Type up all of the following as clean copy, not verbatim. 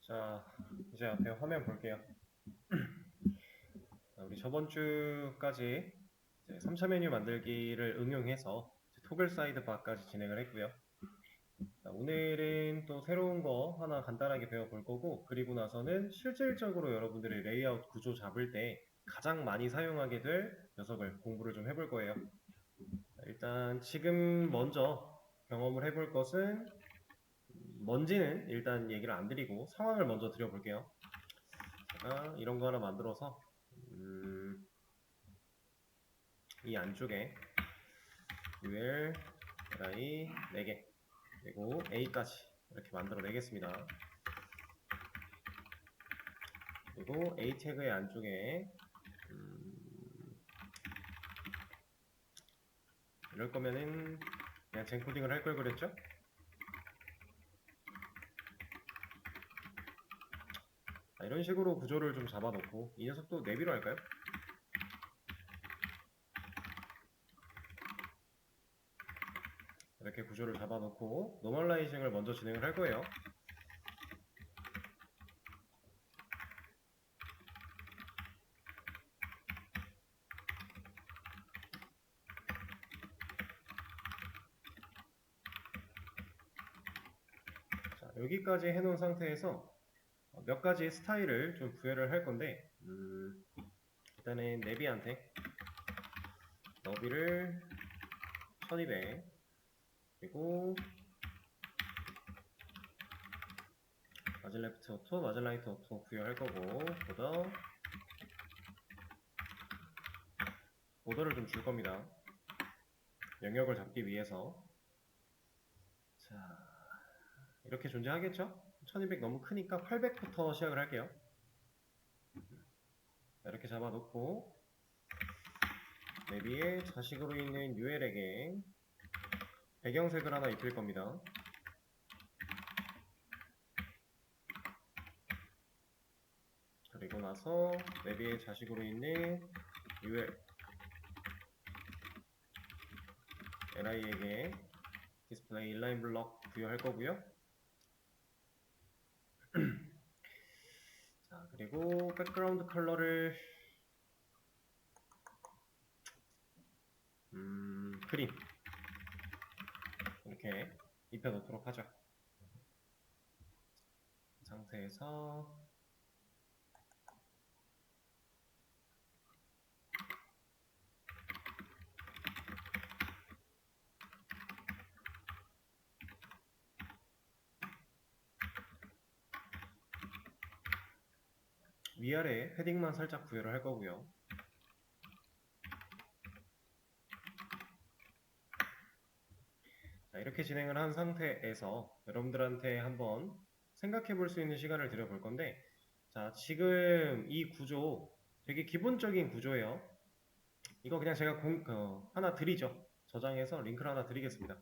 자, 이제 앞에 화면 볼게요. 우리 저번 주까지 3차 메뉴 만들기를 응용해서 토글 사이드바까지 진행을 했고요. 자, 오늘은 또 새로운 거 하나 간단하게 배워볼 거고, 그리고 나서는 실질적으로 여러분들이 레이아웃 구조 잡을 때 가장 많이 사용하게 될 녀석을 공부를 좀 해볼 거예요. 자, 일단 지금 먼저 경험을 해볼 것은 뭔지는 일단 얘기를 안 드리고 상황을 먼저 드려볼게요. 제가 이런 거 하나 만들어서 이 안쪽에 UL, LI 4개 그리고 A까지 이렇게 만들어 내겠습니다. 그리고 A 태그의 안쪽에 이럴 거면은 그냥 젠코딩을 할 걸 그랬죠? 자, 이런 식으로 구조를 좀 잡아놓고 이 녀석도 내비로 할까요? 이렇게 구조를 잡아놓고 노멀라이징을 먼저 진행을 할 거예요. 자, 여기까지 해놓은 상태에서 몇 가지 스타일을 좀 부여를 할 건데 일단은 내비한테 너비를 1200 그리고 마진 레프트 오토, 마진 라이트 오토 부여할 거고 보더를 좀 줄 겁니다. 영역을 잡기 위해서. 자, 이렇게 존재하겠죠? 1200 너무 크니까 800부터 시작을 할게요. 자, 이렇게 잡아놓고 내비에 자식으로 있는 UL에게 배경색을 하나 입힐 겁니다. 그리고 나서 내비에 자식으로 있는 UL LI에게 디스플레이 인라인 블럭 부여할 거고요. 자, 그리고 백그라운드 컬러를 그린 이렇게 입혀 놓도록 하죠. 이 상태에서 위아래 패딩만 살짝 부여를 할 거고요. 자, 이렇게 진행을 한 상태에서 여러분들한테 한번 생각해 볼 수 있는 시간을 드려볼 건데, 자, 지금 이 구조 되게 기본적인 구조예요. 이거 그냥 제가 하나 드리죠. 저장해서 링크를 하나 드리겠습니다.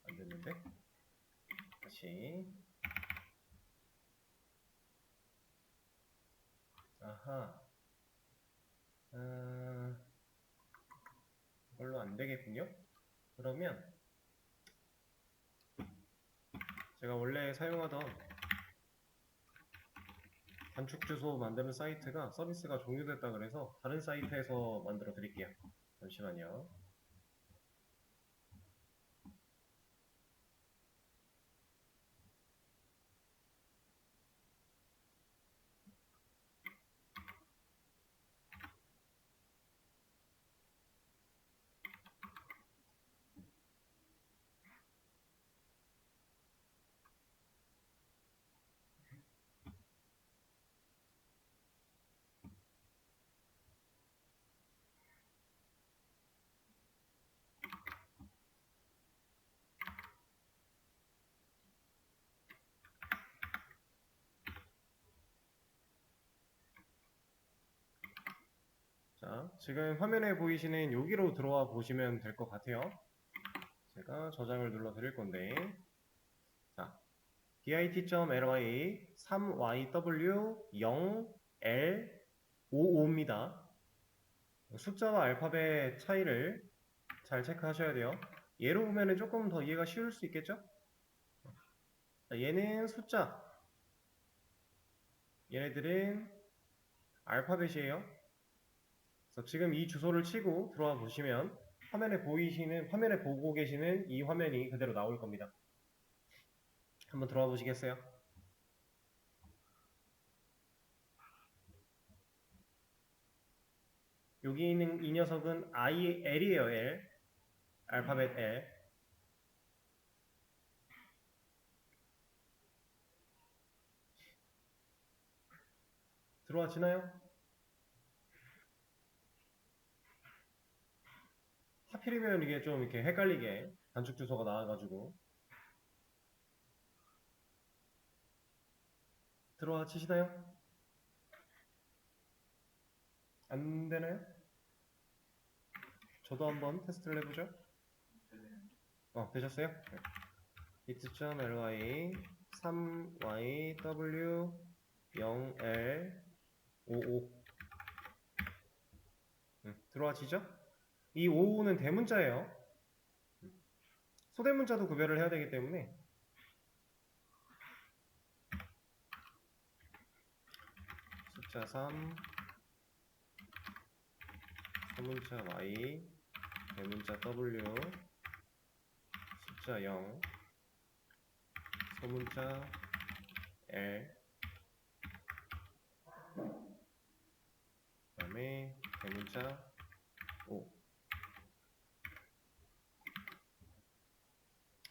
안 됐는데? 다시. 아하. 이걸로 안 되겠군요. 그러면 제가 원래 사용하던 단축 주소 만드는 사이트가 서비스가 종료됐다 그래서 다른 사이트에서 만들어 드릴게요. 잠시만요. 지금 화면에 보이시는 여기로 들어와 보시면 될 것 같아요. 제가 저장을 눌러 드릴 건데, 자, bit.ly 3yw0l55입니다. 숫자와 알파벳 차이를 잘 체크하셔야 돼요. 얘로 보면은 조금 더 이해가 쉬울 수 있겠죠? 얘는 숫자, 얘네들은 알파벳이에요. 그래서 지금 이 주소를 치고 들어와 보시면 화면에 보고 계시는 이 화면이 그대로 나올 겁니다. 한번 들어와 보시겠어요? 여기 있는 이 녀석은 L이에요, L. 알파벳 L. 들어와지나요? 하필이면 이게 좀 이렇게 헷갈리게 단축 주소가 나와가지고 들어와 치시나요? 안 되나요? 저도 한번 테스트를 해보죠. 되셨어요? 네. bit.ly 3yw0l55 들어와지죠? 이 55는 대문자예요. 소대문자도 구별을 해야 되기 때문에 숫자 3, 소문자 y, 대문자 w, 숫자 0, 소문자 l, 그 다음에 대문자 5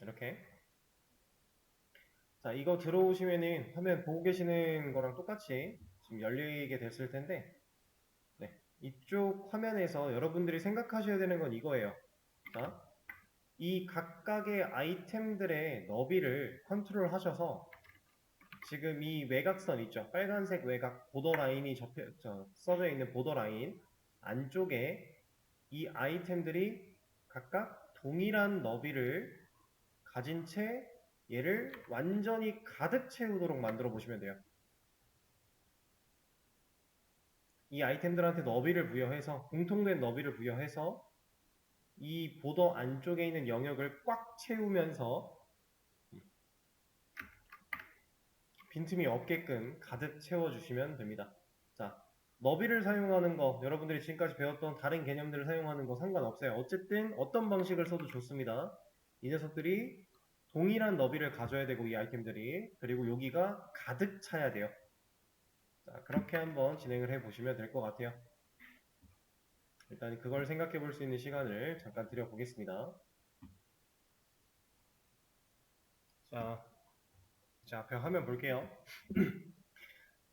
이렇게. 자, 이거 들어오시면은 화면 보고 계시는 거랑 똑같이 지금 열리게 됐을 텐데, 네, 이쪽 화면에서 여러분들이 생각하셔야 되는 건 이거예요. 자, 이 각각의 아이템들의 너비를 컨트롤 하셔서 지금 이 외곽선 있죠? 빨간색 외곽 보더라인이 써져 있는 보더라인 안쪽에 이 아이템들이 각각 동일한 너비를 가진 채 얘를 완전히 가득 채우도록 만들어 보시면 돼요. 이 아이템들한테 너비를 부여해서, 공통된 너비를 부여해서 이 보더 안쪽에 있는 영역을 꽉 채우면서 빈틈이 없게끔 가득 채워주시면 됩니다. 자, 너비를 사용하는 거, 여러분들이 지금까지 배웠던 다른 개념들을 사용하는 거 상관없어요. 어쨌든 어떤 방식을 써도 좋습니다. 이 녀석들이 동일한 너비를 가져야 되고, 이 아이템들이, 그리고 여기가 가득 차야 돼요. 자, 그렇게 한번 진행을 해 보시면 될 것 같아요. 일단 그걸 생각해 볼 수 있는 시간을 잠깐 드려 보겠습니다. 자, 이제 앞에 화면 볼게요.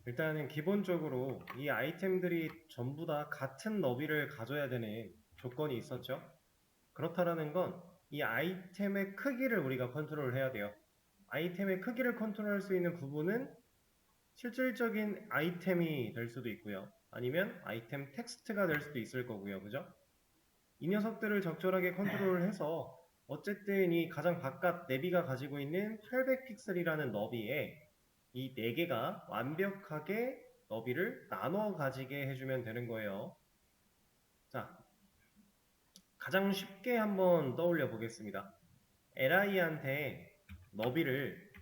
일단은 기본적으로 이 아이템들이 전부 다 같은 너비를 가져야 되는 조건이 있었죠. 그렇다라는 건 이 아이템의 크기를 우리가 컨트롤 해야 돼요. 아이템의 크기를 컨트롤할 수 있는 부분은 실질적인 아이템이 될 수도 있고요. 아니면 아이템 텍스트가 될 수도 있을 거고요. 그죠? 이 녀석들을 적절하게 컨트롤해서 어쨌든 이 가장 바깥 내비가 가지고 있는 800픽셀이라는 너비에 이 4개가 완벽하게 너비를 나눠 가지게 해주면 되는 거예요. 자, 가장 쉽게 한번 떠올려 보겠습니다. li한테 너비를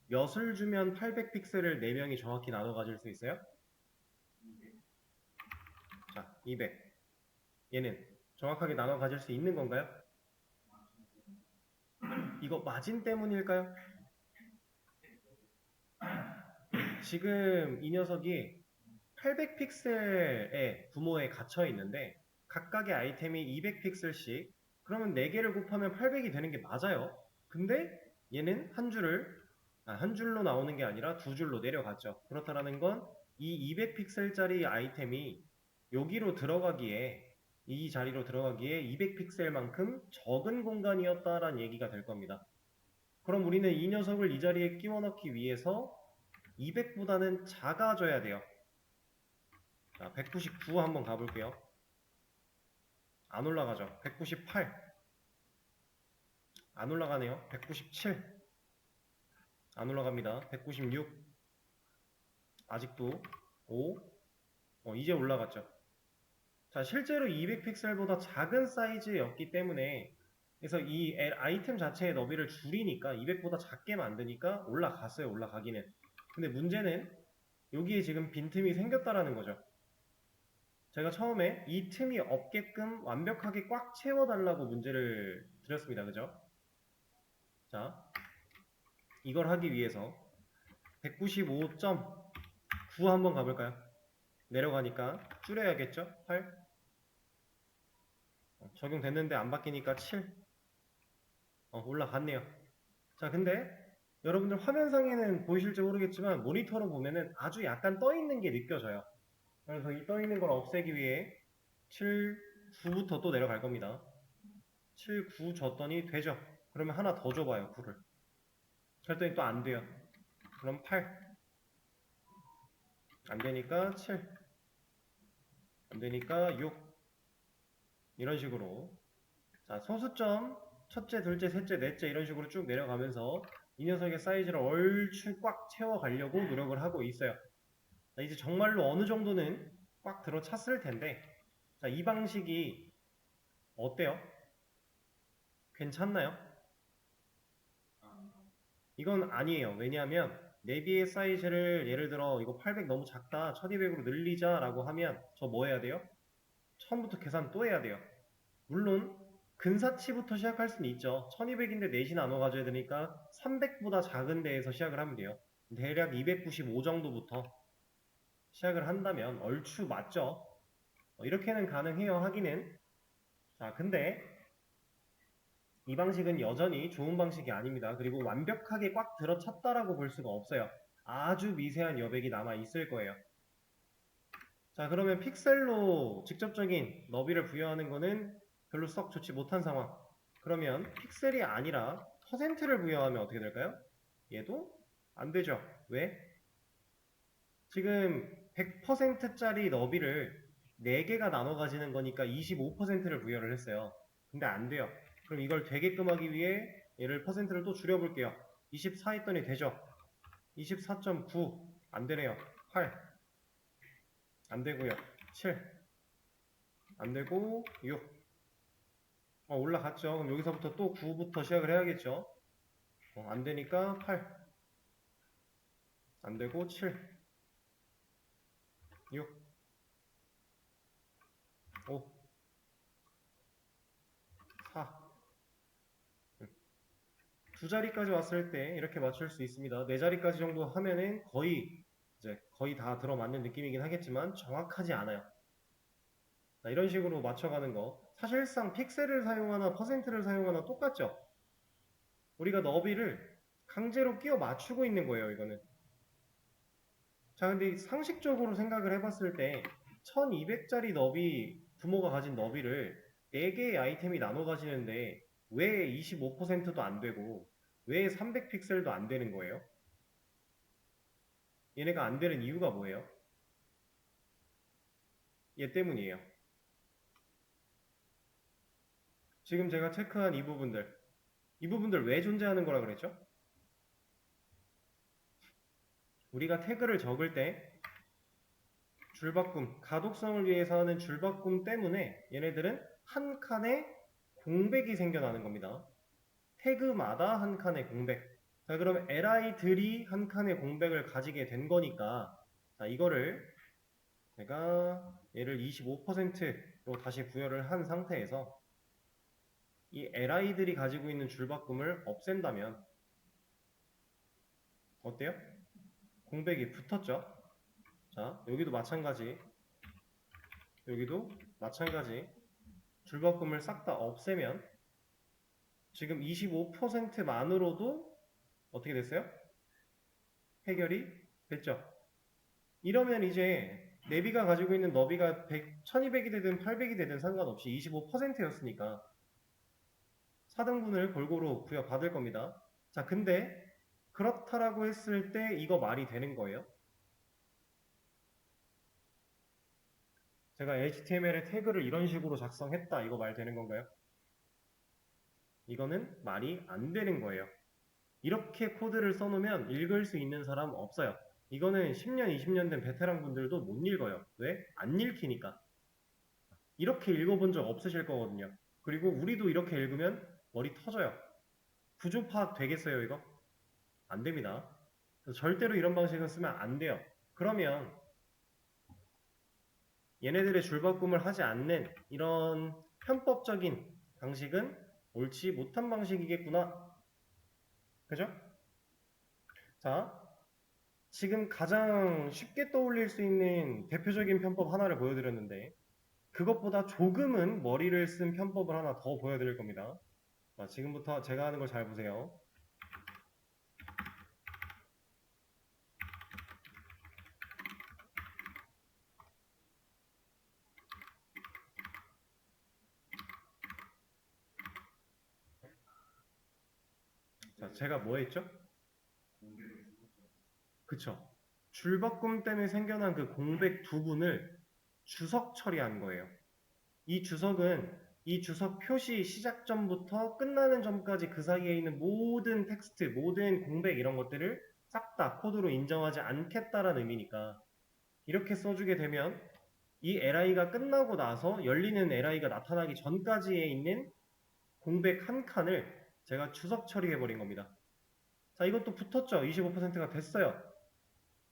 몇을 주면 800픽셀을 4명이 정확히 나눠 가질 수 있어요? 자, 200. 얘는 정확하게 나눠 가질 수 있는 건가요? 이거 마진 때문일까요? 지금 이 녀석이 800픽셀의 구모에 갇혀 있는데 각각의 아이템이 200픽셀씩, 그러면 4개를 곱하면 800이 되는 게 맞아요. 근데 얘는 한 줄로 나오는 게 아니라 2줄로 내려갔죠. 그렇다라는 건 이 200픽셀짜리 아이템이 여기로 들어가기에, 이 자리로 들어가기에 200픽셀만큼 적은 공간이었다라는 얘기가 될 겁니다. 그럼 우리는 이 녀석을 이 자리에 끼워 넣기 위해서 200보다는 작아져야 돼요. 자, 199 한번 가볼게요. 안 올라가죠. 198. 안 올라가네요. 197. 안 올라갑니다. 196. 아직도 5. 이제 올라갔죠. 자, 실제로 200픽셀보다 작은 사이즈였기 때문에 그래서 이 아이템 자체의 너비를 줄이니까 200보다 작게 만드니까 올라갔어요. 올라가기는. 근데 문제는 여기에 지금 빈틈이 생겼다라는 거죠. 제가 처음에 이 틈이 없게끔 완벽하게 꽉 채워달라고 문제를 드렸습니다. 그죠? 자, 이걸 하기 위해서 195.9 한번 가볼까요? 내려가니까 줄여야겠죠? 8. 적용됐는데 안 바뀌니까 7. 올라갔네요. 자, 근데 여러분들 화면상에는 보이실지 모르겠지만 모니터로 보면은 아주 약간 떠있는 게 느껴져요. 그래서 이 떠있는 걸 없애기 위해 7, 9부터 또 내려갈 겁니다. 7, 9 줬더니 되죠? 그러면 하나 더 줘봐요, 9를. 그랬더니 또 안 돼요. 그럼 8. 안 되니까 7. 안 되니까 6. 이런 식으로. 자, 소수점, 첫째, 둘째, 셋째, 넷째 이런 식으로 쭉 내려가면서 이 녀석의 사이즈를 얼추 꽉 채워가려고 노력을 하고 있어요. 자, 이제 정말로 어느 정도는 꽉 들어찼을 텐데, 자, 이 방식이 어때요? 괜찮나요? 이건 아니에요. 왜냐하면 내비의 사이즈를 예를 들어 이거 800 너무 작다 1200으로 늘리자 라고 하면 저 뭐 해야 돼요? 처음부터 계산 또 해야 돼요. 물론 근사치부터 시작할 수는 있죠. 1200인데 넷이 나눠 가져야 되니까 300보다 작은 데에서 시작을 하면 돼요. 대략 295 정도부터 시작을 한다면 얼추 맞죠? 이렇게는 가능해요. 하기는. 자, 근데 이 방식은 여전히 좋은 방식이 아닙니다. 그리고 완벽하게 꽉 들어찼다라고 볼 수가 없어요. 아주 미세한 여백이 남아 있을 거예요. 자, 그러면 픽셀로 직접적인 너비를 부여하는 거는 별로 썩 좋지 못한 상황. 그러면 픽셀이 아니라 퍼센트를 부여하면 어떻게 될까요? 얘도 안 되죠. 왜? 지금 100%짜리 너비를 4개가 나눠 가지는 거니까 25%를 부여를 했어요. 근데 안 돼요. 그럼 이걸 되게끔 하기 위해 얘를 퍼센트를 또 줄여볼게요. 24 했더니 되죠? 24.9 안 되네요. 8 안 되고요. 7 안 되고 6 올라갔죠. 그럼 여기서부터 또 9부터 시작을 해야겠죠. 안 되니까 8 안 되고 7 6 5 4 두 자리까지 왔을 때 이렇게 맞출 수 있습니다. 네 자리까지 정도 하면은 거의 다 들어맞는 느낌이긴 하겠지만 정확하지 않아요. 자, 이런 식으로 맞춰가는 거 사실상 픽셀을 사용하나 퍼센트를 사용하나 똑같죠. 우리가 너비를 강제로 끼워 맞추고 있는 거예요. 이거는. 자, 근데 상식적으로 생각을 해봤을 때 1200짜리 너비 부모가 가진 너비를 4개의 아이템이 나눠 가지는데 왜 25%도 안 되고 왜 300픽셀도 안 되는 거예요? 얘네가 안 되는 이유가 뭐예요? 얘 때문이에요. 지금 제가 체크한 이 부분들 왜 존재하는 거라 그랬죠? 우리가 태그를 적을 때 줄바꿈, 가독성을 위해서 하는 줄바꿈 때문에 얘네들은 한 칸에 공백이 생겨나는 겁니다. 태그마다 한 칸의 공백. 자, 그럼 li들이 한 칸의 공백을 가지게 된 거니까 자, 이거를 제가 얘를 25%로 다시 부여를 한 상태에서 이 li들이 가지고 있는 줄바꿈을 없앤다면 어때요? 공백이 붙었죠? 자, 여기도 마찬가지. 여기도 마찬가지. 줄바꿈을 싹 다 없애면 지금 25%만으로도 어떻게 됐어요? 해결이 됐죠? 이러면 이제 내비가 가지고 있는 너비가 1200이 되든 800이 되든 상관없이 25%였으니까 4등분을 골고루 부여받을 겁니다. 자, 근데 그렇다라고 했을 때 이거 말이 되는 거예요? 제가 HTML에 태그를 이런 식으로 작성했다. 이거 말 되는 건가요? 이거는 말이 안 되는 거예요. 이렇게 코드를 써놓으면 읽을 수 있는 사람 없어요. 이거는 10년, 20년 된 베테랑 분들도 못 읽어요. 왜? 안 읽히니까. 이렇게 읽어본 적 없으실 거거든요. 그리고 우리도 이렇게 읽으면 머리 터져요. 구조 파악 되겠어요, 이거? 안 됩니다. 절대로 이런 방식은 쓰면 안 돼요. 그러면 얘네들의 줄바꿈을 하지 않는 이런 편법적인 방식은 옳지 못한 방식이겠구나. 그죠? 자, 지금 가장 쉽게 떠올릴 수 있는 대표적인 편법 하나를 보여드렸는데 그것보다 조금은 머리를 쓴 편법을 하나 더 보여드릴 겁니다. 자, 지금부터 제가 하는 걸 잘 보세요. 자, 제가 뭐 했죠? 그쵸. 줄바꿈 때문에 생겨난 그 공백 두 분을 주석 처리한 거예요. 이 주석은 이 주석 표시 시작점부터 끝나는 점까지 그 사이에 있는 모든 텍스트, 모든 공백 이런 것들을 싹 다 코드로 인정하지 않겠다라는 의미니까 이렇게 써주게 되면 이 li가 끝나고 나서 열리는 li가 나타나기 전까지에 있는 공백 한 칸을 제가 주석 처리해버린 겁니다. 자, 이것도 붙었죠? 25%가 됐어요.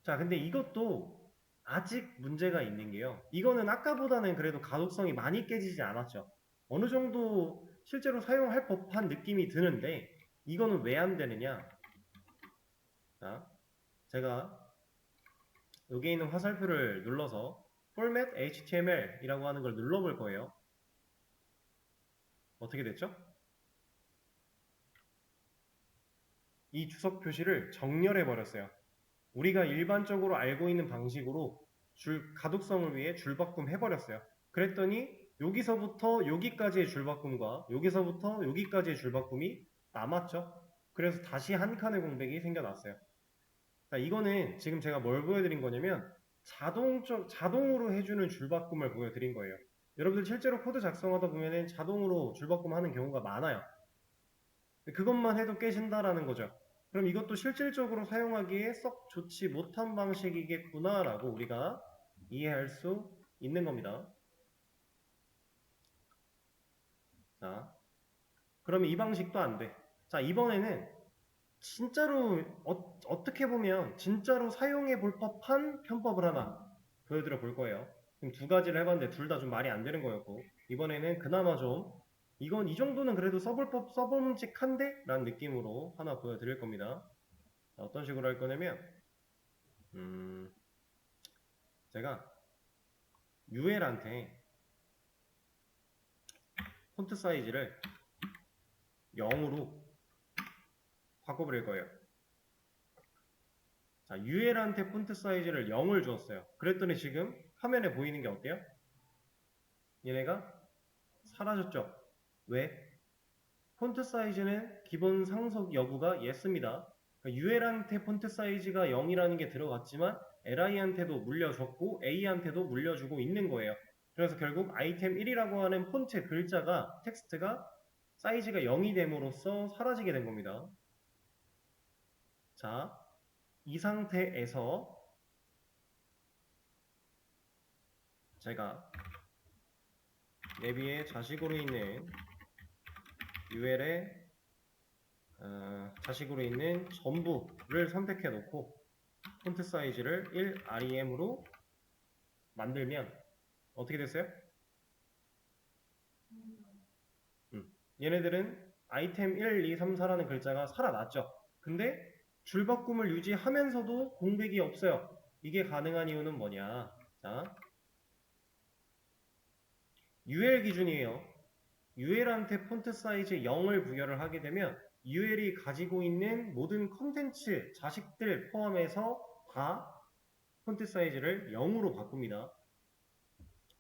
자, 근데 이것도 아직 문제가 있는 게요. 이거는 아까보다는 그래도 가독성이 많이 깨지지 않았죠. 어느 정도 실제로 사용할 법한 느낌이 드는데 이거는 왜 안 되느냐? 자, 제가 여기 있는 화살표를 눌러서 Format HTML 이라고 하는 걸 눌러볼 거예요. 어떻게 됐죠? 이 주석 표시를 정렬해 버렸어요. 우리가 일반적으로 알고 있는 방식으로 가독성을 위해 줄바꿈 해버렸어요. 그랬더니 여기서부터 여기까지의 줄바꿈과 여기서부터 여기까지의 줄바꿈이 남았죠. 그래서 다시 한 칸의 공백이 생겨났어요. 자, 이거는 지금 제가 뭘 보여드린 거냐면 자동으로 해주는 줄바꿈을 보여드린 거예요. 여러분들 실제로 코드 작성하다 보면 자동으로 줄바꿈 하는 경우가 많아요. 그것만 해도 깨진다라는 거죠. 그럼 이것도 실질적으로 사용하기에 썩 좋지 못한 방식이겠구나 라고 우리가 이해할 수 있는 겁니다. 자, 그러면 이 방식도 안 돼. 자, 이번에는 진짜로 어떻게 보면 진짜로 사용해 볼 법한 편법을 하나 보여드려 볼 거예요. 지금 두 가지를 해봤는데 둘 다 좀 말이 안 되는 거였고 이번에는 그나마 좀 이건 이 정도는 그래도 써봄직한데? 라는 느낌으로 하나 보여드릴 겁니다. 자, 어떤 식으로 할 거냐면 제가 UL한테 폰트 사이즈를 0으로 바꿔버릴 거예요. 자, UL한테 폰트 사이즈를 0을 주었어요. 그랬더니 지금 화면에 보이는 게 어때요? 얘네가 사라졌죠? 왜? 폰트 사이즈는 기본 상속 여부가 yes입니다. 그러니까 UL한테 폰트 사이즈가 0이라는 게 들어갔지만 li한테도 물려줬고 a한테도 물려주고 있는 거예요. 그래서 결국 아이템 1이라고 하는 폰트 글자가 텍스트가 사이즈가 0이 됨으로써 사라지게 된 겁니다. 자, 이 상태에서 제가 내비에 자식으로 있는 UL에 자식으로 있는 전부를 선택해 놓고 폰트 사이즈를 1REM으로 만들면 어떻게 됐어요? 얘네들은 아이템 1, 2, 3, 4라는 글자가 살아났죠. 근데 줄바꿈을 유지하면서도 공백이 없어요. 이게 가능한 이유는 뭐냐? 자, UL 기준이에요. UL한테 폰트 사이즈 0을 부여를 하게 되면 UL이 가지고 있는 모든 컨텐츠, 자식들 포함해서 다 폰트 사이즈를 0으로 바꿉니다.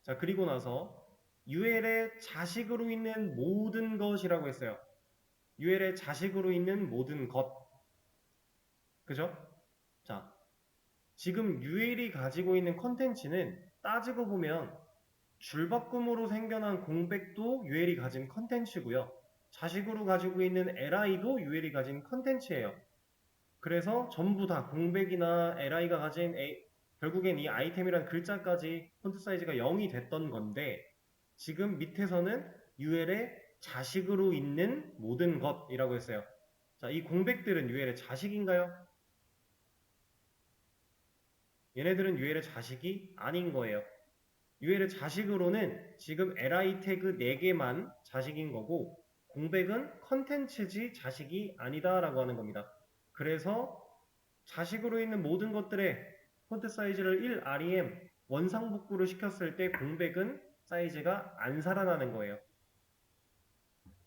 자, 그리고 나서 UL의 자식으로 있는 모든 것이라고 했어요. UL의 자식으로 있는 모든 것. 그죠? 자, 지금 UL이 가지고 있는 컨텐츠는 따지고 보면 줄바꿈으로 생겨난 공백도 UL이 가진 컨텐츠고요. 자식으로 가지고 있는 li도 UL이 가진 컨텐츠예요. 그래서 전부 다 공백이나 li가 가진 결국엔 이 아이템이란 글자까지 폰트 사이즈가 0이 됐던 건데 지금 밑에서는 UL의 자식으로 있는 모든 것이라고 했어요. 자, 이 공백들은 UL의 자식인가요? 얘네들은 UL의 자식이 아닌 거예요. UL의 자식으로는 지금 li 태그 4개만 자식인 거고 공백은 컨텐츠지 자식이 아니다 라고 하는 겁니다. 그래서 자식으로 있는 모든 것들의 폰트 사이즈를 1rem 원상복구를 시켰을 때 공백은 사이즈가 안 살아나는 거예요.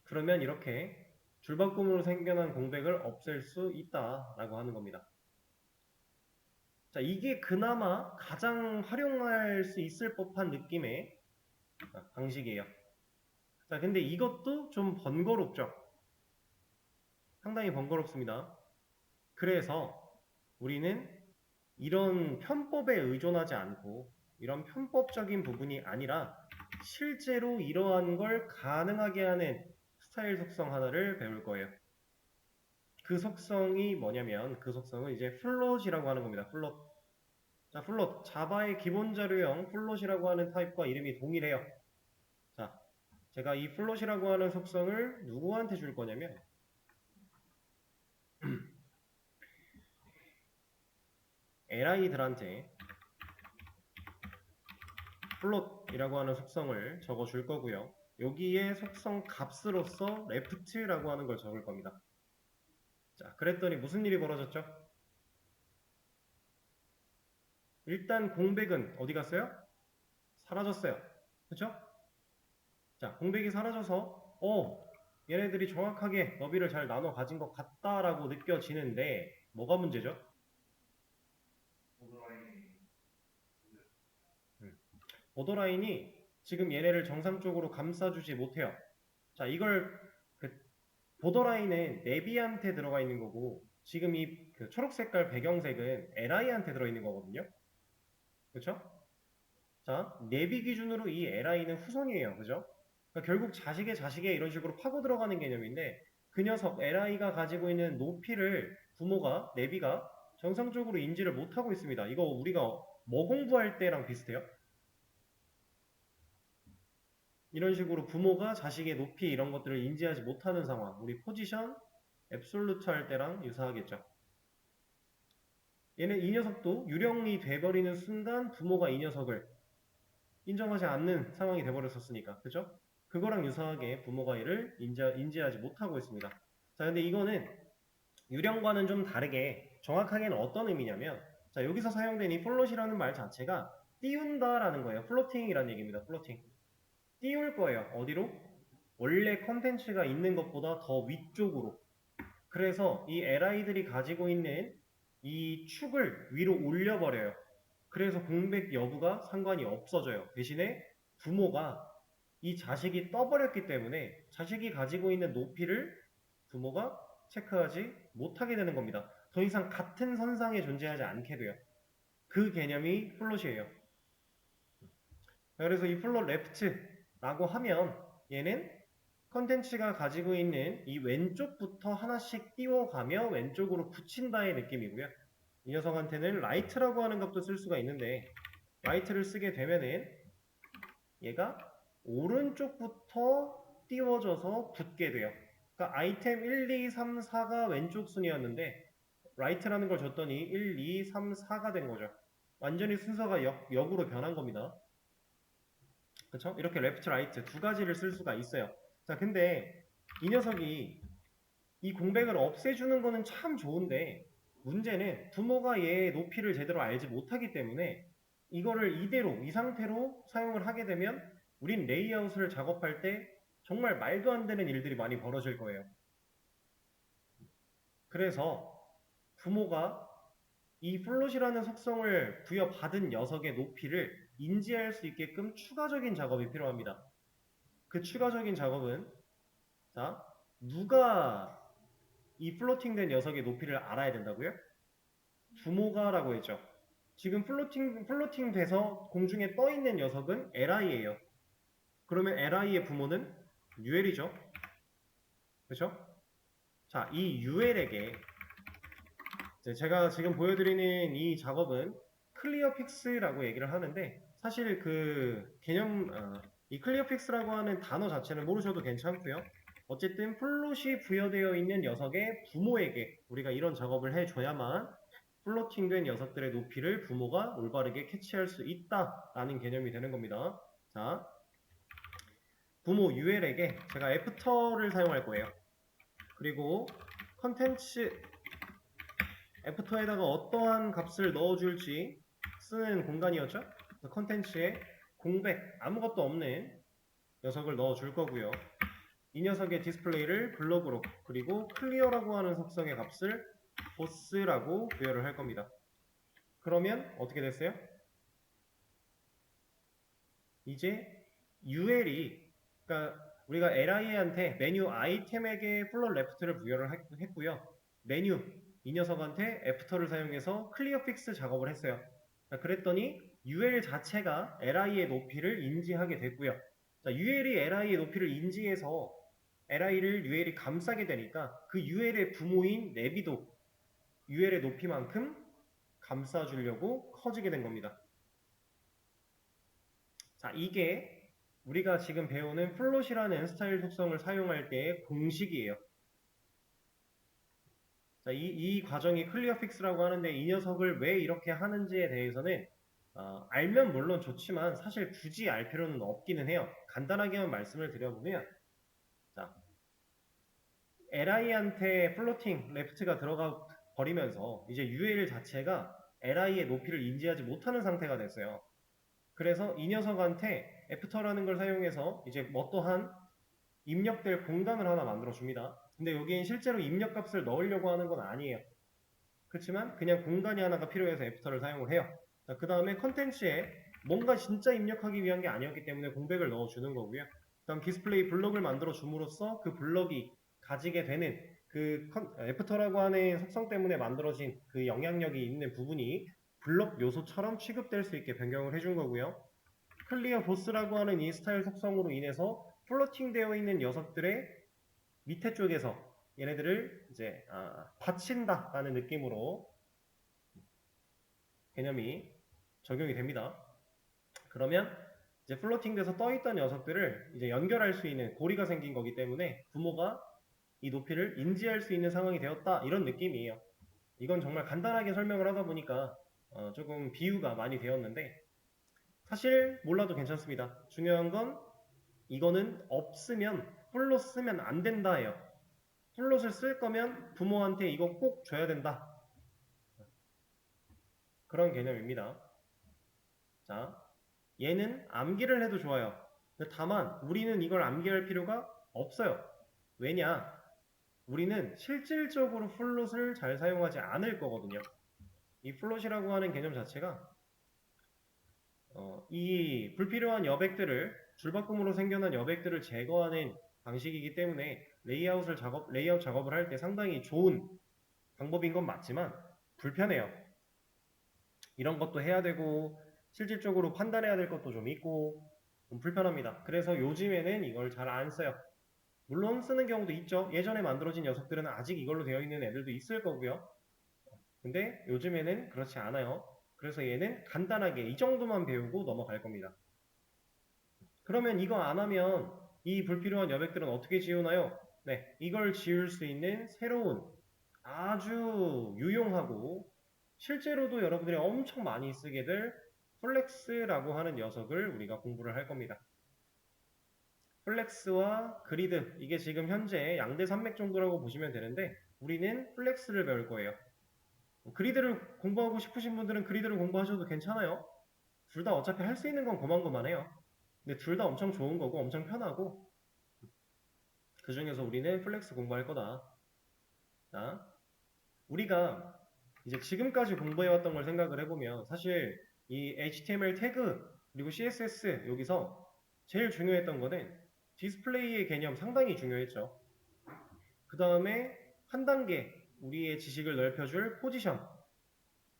그러면 이렇게 줄바꿈으로 생겨난 공백을 없앨 수 있다라고 하는 겁니다. 자, 이게 그나마 가장 활용할 수 있을 법한 느낌의 방식이에요. 자, 근데 이것도 좀 번거롭죠? 상당히 번거롭습니다. 그래서 우리는 이런 편법에 의존하지 않고 이런 편법적인 부분이 아니라 실제로 이러한 걸 가능하게 하는 스타일 속성 하나를 배울 거예요. 그 속성이 뭐냐면 그 속성은 이제 플롯이라고 하는 겁니다. 플롯. 자, 플롯. 자바의 기본 자료형 플롯이라고 하는 타입과 이름이 동일해요. 자, 제가 이 플롯이라고 하는 속성을 누구한테 줄 거냐면 li들한테 플롯이라고 하는 속성을 적어 줄 거고요. 여기에 속성 값으로서 left라고 하는 걸 적을 겁니다. 자, 그랬더니 무슨 일이 벌어졌죠? 일단 공백은 어디 갔어요? 사라졌어요. 그쵸? 자, 공백이 사라져서 얘네들이 정확하게 너비를 잘 나눠 가진 것 같다라고 느껴지는데 뭐가 문제죠? 보더라인이 지금 얘네를 정상적으로 감싸주지 못해요. 자, 이걸 보더라인은 내비한테 들어가 있는 거고 지금 이 초록 색깔 배경색은 li한테 들어있는 거거든요. 그쵸? 자, 내비 기준으로 이 li는 후손이에요. 그죠? 그러니까 결국 자식의 자식에 이런 식으로 파고 들어가는 개념인데 그 녀석 li가 가지고 있는 높이를 부모가, 내비가 정상적으로 인지를 못하고 있습니다. 이거 우리가 뭐 공부할 때랑 비슷해요. 이런 식으로 부모가 자식의 높이 이런 것들을 인지하지 못하는 상황, 우리 포지션, 앱솔루트 할 때랑 유사하겠죠. 얘는 이 녀석도 유령이 돼버리는 순간 부모가 이 녀석을 인정하지 않는 상황이 돼버렸었으니까, 그죠? 그거랑 유사하게 부모가 얘를 인지하지 못하고 있습니다. 자, 근데 이거는 유령과는 좀 다르게 정확하게는 어떤 의미냐면, 자, 여기서 사용된 이 플롯이라는 말 자체가 띄운다라는 거예요. 플로팅이라는 얘기입니다. 플로팅. 띄울 거예요. 어디로? 원래 컨텐츠가 있는 것보다 더 위쪽으로. 그래서 이 li들이 가지고 있는 이 축을 위로 올려버려요. 그래서 공백 여부가 상관이 없어져요. 대신에 부모가 이 자식이 떠버렸기 때문에 자식이 가지고 있는 높이를 부모가 체크하지 못하게 되는 겁니다. 더 이상 같은 선상에 존재하지 않게 돼요. 그 개념이 플롯이에요. 그래서 이 플롯 레프트라고 하면 얘는 컨텐츠가 가지고 있는 이 왼쪽부터 하나씩 띄워가며 왼쪽으로 붙인다의 느낌이고요. 이 녀석한테는 라이트라고 하는 값도 쓸 수가 있는데 라이트를 쓰게 되면은 얘가 오른쪽부터 띄워져서 붙게 돼요. 그러니까 아이템 1, 2, 3, 4가 왼쪽 순이었는데 라이트라는 걸 줬더니 1, 2, 3, 4가 된 거죠. 완전히 순서가 역으로 변한 겁니다. 그쵸? 이렇게 레프트, 라이트 두 가지를 쓸 수가 있어요. 자, 근데 이 녀석이 이 공백을 없애주는 거는 참 좋은데 문제는 부모가 얘의 높이를 제대로 알지 못하기 때문에 이거를 이대로 이 상태로 사용을 하게 되면 우린 레이아웃을 작업할 때 정말 말도 안 되는 일들이 많이 벌어질 거예요. 그래서 부모가 이 플롯이라는 속성을 부여받은 녀석의 높이를 인지할 수 있게끔 추가적인 작업이 필요합니다. 그 추가적인 작업은 자, 누가 이 플로팅된 녀석의 높이를 알아야 된다고요? 부모가라고 했죠. 지금 플로팅 돼서 공중에 떠 있는 녀석은 li예요. 그러면 li의 부모는 ul이죠. 그렇죠? 자, 이 ul에게 제가 지금 보여드리는 이 작업은 클리어 픽스라고 얘기를 하는데, 사실 그 개념, 이 클리어 픽스라고 하는 단어 자체는 모르셔도 괜찮고요. 어쨌든 플롯이 부여되어 있는 녀석의 부모에게 우리가 이런 작업을 해줘야만 플로팅된 녀석들의 높이를 부모가 올바르게 캐치할 수 있다라는 개념이 되는 겁니다. 자, 부모 UL에게 제가 애프터를 사용할 거예요. 그리고 컨텐츠 애프터에다가 어떠한 값을 넣어줄지 쓰는 공간이었죠. 컨텐츠에 공백 아무것도 없는 녀석을 넣어줄 거고요. 이 녀석의 디스플레이를 블록으로, 그리고 클리어라고 하는 속성의 값을 보스라고 부여를 할 겁니다. 그러면 어떻게 됐어요? 이제 UL이, 그러니까 우리가 li한테 메뉴 아이템에게 플롯 레프트를 부여를 했고요. 메뉴 이 녀석한테 애프터를 사용해서 클리어 픽스 작업을 했어요. 그랬더니 UL 자체가 li의 높이를 인지하게 됐고요. 자, UL이 li의 높이를 인지해서 li를 UL이 감싸게 되니까 그 UL의 부모인 내비도 UL의 높이만큼 감싸주려고 커지게 된 겁니다. 자, 이게 우리가 지금 배우는 플롯이라는 스타일 속성을 사용할 때의 공식이에요. 자, 이 과정이 클리어 픽스라고 하는데, 이 녀석을 왜 이렇게 하는지에 대해서는 알면 물론 좋지만 사실 굳이 알 필요는 없기는 해요. 간단하게만 말씀을 드려보면, 자, li한테 플로팅 레프트가 들어가 버리면서 이제 UL 자체가 li의 높이를 인지하지 못하는 상태가 됐어요. 그래서 이 녀석한테 애프터라는 걸 사용해서 이제 어떠한 입력될 공간을 하나 만들어 줍니다. 근데 여기엔 실제로 입력값을 넣으려고 하는 건 아니에요. 그렇지만 그냥 공간이 하나가 필요해서 애프터를 사용을 해요. 그 다음에 컨텐츠에 뭔가 진짜 입력하기 위한 게 아니었기 때문에 공백을 넣어주는 거고요. 그 다음 디스플레이 블럭을 만들어 줌으로써 그 블럭이 가지게 되는 그 애프터라고 하는 속성 때문에 만들어진 그 영향력이 있는 부분이 블럭 요소처럼 취급될 수 있게 변경을 해준 거고요. 클리어 보스라고 하는 이 스타일 속성으로 인해서 플로팅 되어 있는 녀석들의 밑에 쪽에서 얘네들을 이제 받친다라는 느낌으로 개념이 적용이 됩니다. 그러면 이제 플로팅 돼서 떠있던 녀석들을 이제 연결할 수 있는 고리가 생긴 거기 때문에 부모가 이 높이를 인지할 수 있는 상황이 되었다, 이런 느낌이에요. 이건 정말 간단하게 설명을 하다 보니까 조금 비유가 많이 되었는데, 사실 몰라도 괜찮습니다. 중요한 건 이거는 없으면 플롯 쓰면 안 된다예요. 플롯을 쓸 거면 부모한테 이거 꼭 줘야 된다, 그런 개념입니다. 자, 얘는 암기를 해도 좋아요. 다만 우리는 이걸 암기할 필요가 없어요. 왜냐? 우리는 실질적으로 플롯을 잘 사용하지 않을 거거든요. 이 플롯이라고 하는 개념 자체가 이 불필요한 여백들을, 줄바꿈으로 생겨난 여백들을 제거하는 방식이기 때문에 레이아웃 작업을 할 때 상당히 좋은 방법인 건 맞지만 불편해요. 이런 것도 해야 되고 실질적으로 판단해야 될 것도 좀 있고 좀 불편합니다. 그래서 요즘에는 이걸 잘 안 써요. 물론 쓰는 경우도 있죠. 예전에 만들어진 녀석들은 아직 이걸로 되어 있는 애들도 있을 거고요. 근데 요즘에는 그렇지 않아요. 그래서 얘는 간단하게 이 정도만 배우고 넘어갈 겁니다. 그러면 이거 안 하면 이 불필요한 여백들은 어떻게 지우나요? 네, 이걸 지울 수 있는 새로운 아주 유용하고 실제로도 여러분들이 엄청 많이 쓰게 될 플렉스라고 하는 녀석을 우리가 공부를 할 겁니다. 플렉스와 그리드, 이게 지금 현재 양대 산맥 정도라고 보시면 되는데, 우리는 플렉스를 배울 거예요. 그리드를 공부하고 싶으신 분들은 그리드를 공부하셔도 괜찮아요. 둘 다 어차피 할 수 있는 건 고만고만해요. 근데 둘 다 엄청 좋은 거고 엄청 편하고, 그 중에서 우리는 플렉스 공부할 거다. 자, 우리가 이제 지금까지 공부해왔던 걸 생각을 해보면 사실 이 HTML 태그 그리고 CSS 여기서 제일 중요했던 거는 디스플레이의 개념 상당히 중요했죠. 그 다음에 한 단계 우리의 지식을 넓혀줄 포지션,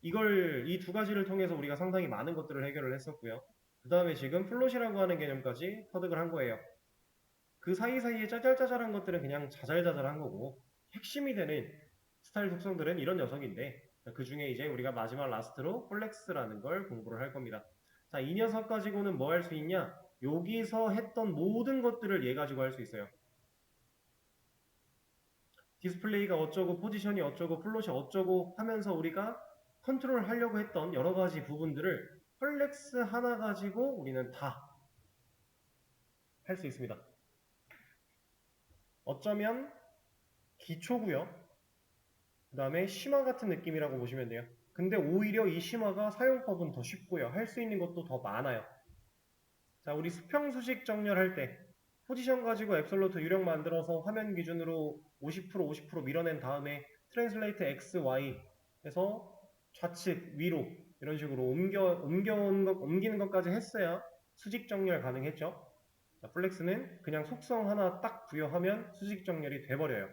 이 두 가지를 통해서 우리가 상당히 많은 것들을 해결을 했었고요. 그 다음에 지금 플롯이라고 하는 개념까지 터득을 한 거예요. 그 사이사이에 짜잘짜잘한 것들은 그냥 자잘자잘한 거고, 핵심이 되는 스타일 속성들은 이런 녀석인데, 그 중에 이제 우리가 마지막 라스트로 플렉스라는 걸 공부를 할 겁니다. 자, 이 녀석 가지고는 뭐 할 수 있냐? 여기서 했던 모든 것들을 얘 가지고 할 수 있어요. 디스플레이가 어쩌고, 포지션이 어쩌고, 플롯이 어쩌고 하면서 우리가 컨트롤 하려고 했던 여러 가지 부분들을 플렉스 하나 가지고 우리는 다 할 수 있습니다. 어쩌면 기초고요. 그 다음에 심화 같은 느낌이라고 보시면 돼요. 근데 오히려 이 심화가 사용법은 더 쉽고요. 할 수 있는 것도 더 많아요. 자, 우리 수평 수직 정렬할 때 포지션 가지고 앱솔루트 유령 만들어서 화면 기준으로 50% 밀어낸 다음에 트랜슬레이트 X, Y 해서 좌측, 위로 이런 식으로 옮기는 것까지 했어야 수직 정렬 가능했죠. 자, 플렉스는 그냥 속성 하나 딱 부여하면 수직 정렬이 돼버려요.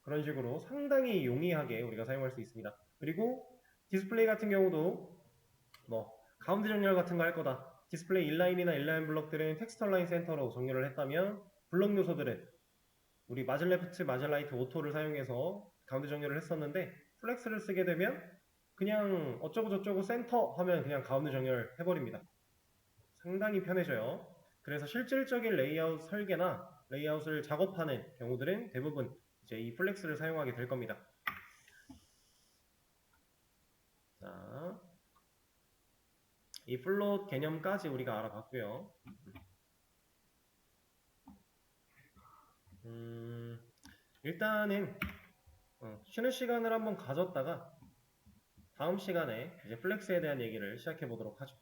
그런 식으로 상당히 용이하게 우리가 사용할 수 있습니다. 그리고 디스플레이 같은 경우도 뭐 가운데 정렬 같은 거 할 거다. 디스플레이 인라인이나 인라인 블럭들은 텍스트 라인 센터로 정렬을 했다면 블럭 요소들은 우리 마즐레프트, 마즐라이트 오토를 사용해서 가운데 정렬을 했었는데 플렉스를 쓰게 되면 그냥 어쩌고 저쩌고 센터 하면 그냥 가운데 정렬 해버립니다. 상당히 편해져요. 그래서 실질적인 레이아웃 설계나 레이아웃을 작업하는 경우들은 대부분 이제 이 플렉스를 사용하게 될 겁니다. 자, 이 플롯 개념까지 우리가 알아봤고요. 일단은 쉬는 시간을 한번 가졌다가 다음 시간에 이제 플렉스에 대한 얘기를 시작해 보도록 하죠.